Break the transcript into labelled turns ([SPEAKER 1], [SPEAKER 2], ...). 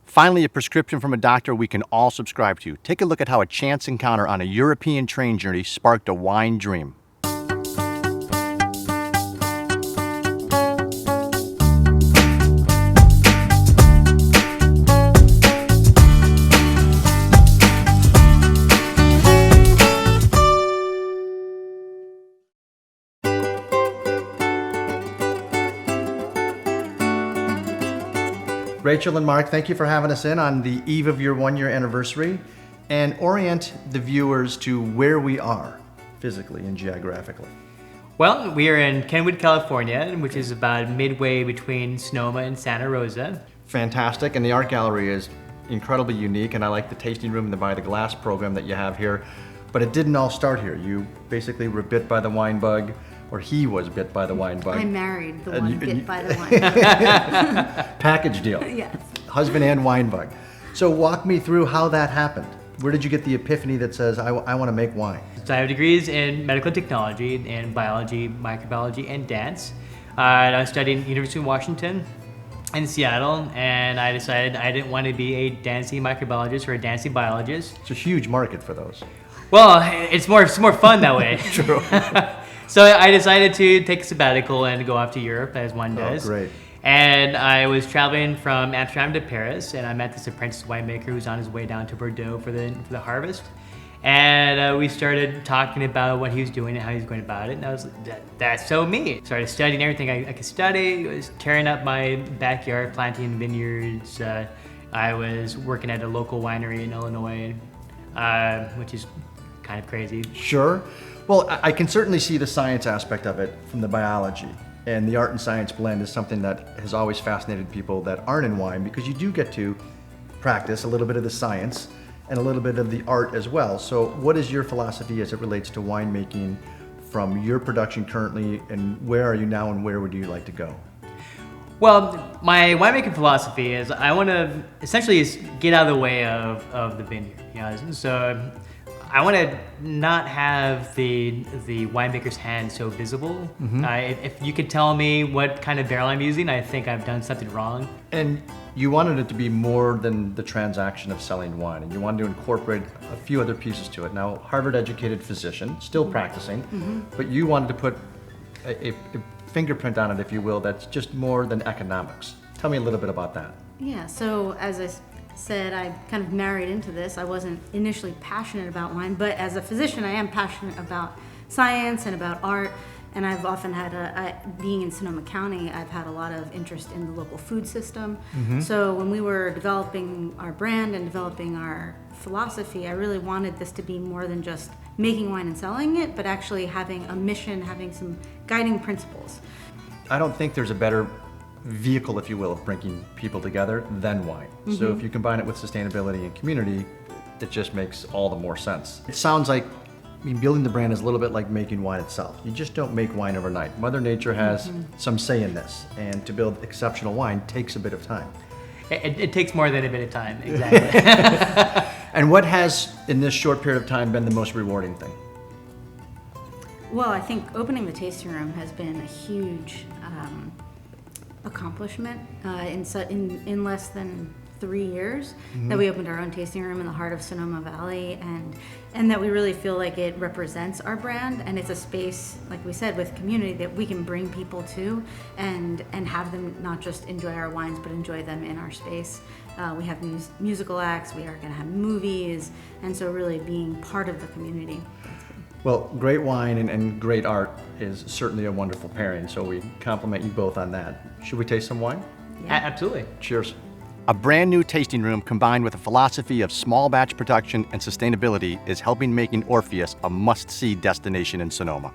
[SPEAKER 1] Finally, a prescription from a doctor we can all subscribe to. Take a look at how a chance encounter on a European train journey sparked a wine dream. Rachel and Marc, thank you for having us in on the eve of your 1-year anniversary, and orient the viewers to where we are physically and geographically.
[SPEAKER 2] Well, we are in Kenwood, California, which is about midway between Sonoma and Santa Rosa.
[SPEAKER 1] Fantastic, and the art gallery is incredibly unique, and I like the tasting room and the By the Glass program that you have here. But it didn't all start here. You basically were bit by the wine bug, or he was bit by the wine bug.
[SPEAKER 3] I married the one bit by the wine bug.
[SPEAKER 1] Package deal.
[SPEAKER 3] Yes.
[SPEAKER 1] Husband and wine bug. So walk me through how that happened. Where did you get the epiphany that says, I want to make wine?
[SPEAKER 2] So I have degrees in medical technology, in biology, microbiology, and dance. And I studied at University of Washington in Seattle, and I decided I didn't want to be a dancing microbiologist or a dancing biologist.
[SPEAKER 1] It's a huge market for those.
[SPEAKER 2] Well, it's more fun that way.
[SPEAKER 1] True.
[SPEAKER 2] So I decided to take a sabbatical and go off to Europe, as one does.
[SPEAKER 1] Oh, great.
[SPEAKER 2] And I was traveling from Amsterdam to Paris, and I met this apprentice winemaker who was on his way down to Bordeaux for the harvest. And we started talking about what he was doing and how he was going about it. And I was like, that's so me. Started studying everything I could study. I was tearing up my backyard, planting vineyards. I was working at a local winery in Illinois, which is kind of crazy.
[SPEAKER 1] Sure. Well, I can certainly see the science aspect of it from the biology. And the art and science blend is something that has always fascinated people that aren't in wine, because you do get to practice a little bit of the science and a little bit of the art as well. So what is your philosophy as it relates to winemaking from your production currently, and where are you now and where would you like to go?
[SPEAKER 2] Well, my winemaking philosophy is I want to essentially get out of the way of the vineyard. You know? So I want to not have the winemaker's hand so visible. Mm-hmm. If you could tell me what kind of barrel I'm using, I think I've done something wrong.
[SPEAKER 1] And you wanted it to be more than the transaction of selling wine, and you wanted to incorporate a few other pieces to it. Now, Harvard-educated physician, still practicing, mm-hmm. but you wanted to put a fingerprint on it, if you will, that's just more than economics. Tell me a little bit about that.
[SPEAKER 3] Yeah, so as I said, I kind of married into this. I wasn't initially passionate about wine, but as a physician, I am passionate about science and about art. And I've often had, being in Sonoma County, I've had a lot of interest in the local food system. Mm-hmm. So when we were developing our brand and developing our philosophy, I really wanted this to be more than just making wine and selling it, but actually having a mission, having some guiding principles.
[SPEAKER 1] I don't think there's a better vehicle, if you will, of bringing people together than wine. Mm-hmm. So if you combine it with sustainability and community, it just makes all the more sense. It sounds like, building the brand is a little bit like making wine itself. You just don't make wine overnight. Mother Nature has some say in this, and to build exceptional wine takes a bit of time.
[SPEAKER 2] It takes more than a bit of time, exactly.
[SPEAKER 1] And what has, in this short period of time, been the most rewarding thing?
[SPEAKER 3] Well, I think opening the tasting room has been a huge accomplishment in less than 3 years, mm-hmm. that we opened our own tasting room in the heart of Sonoma Valley, and that we really feel like it represents our brand, and it's a space, like we said, with community that we can bring people to and have them not just enjoy our wines, but enjoy them in our space. We have musical acts, we are going to have movies, and so really being part of the community.
[SPEAKER 1] Well, great wine and great art is certainly a wonderful pairing, so we compliment you both on that. Should we taste some wine?
[SPEAKER 2] Yeah. Absolutely.
[SPEAKER 1] Cheers. A brand new tasting room combined with a philosophy of small batch production and sustainability is helping making Orpheus a must-see destination in Sonoma.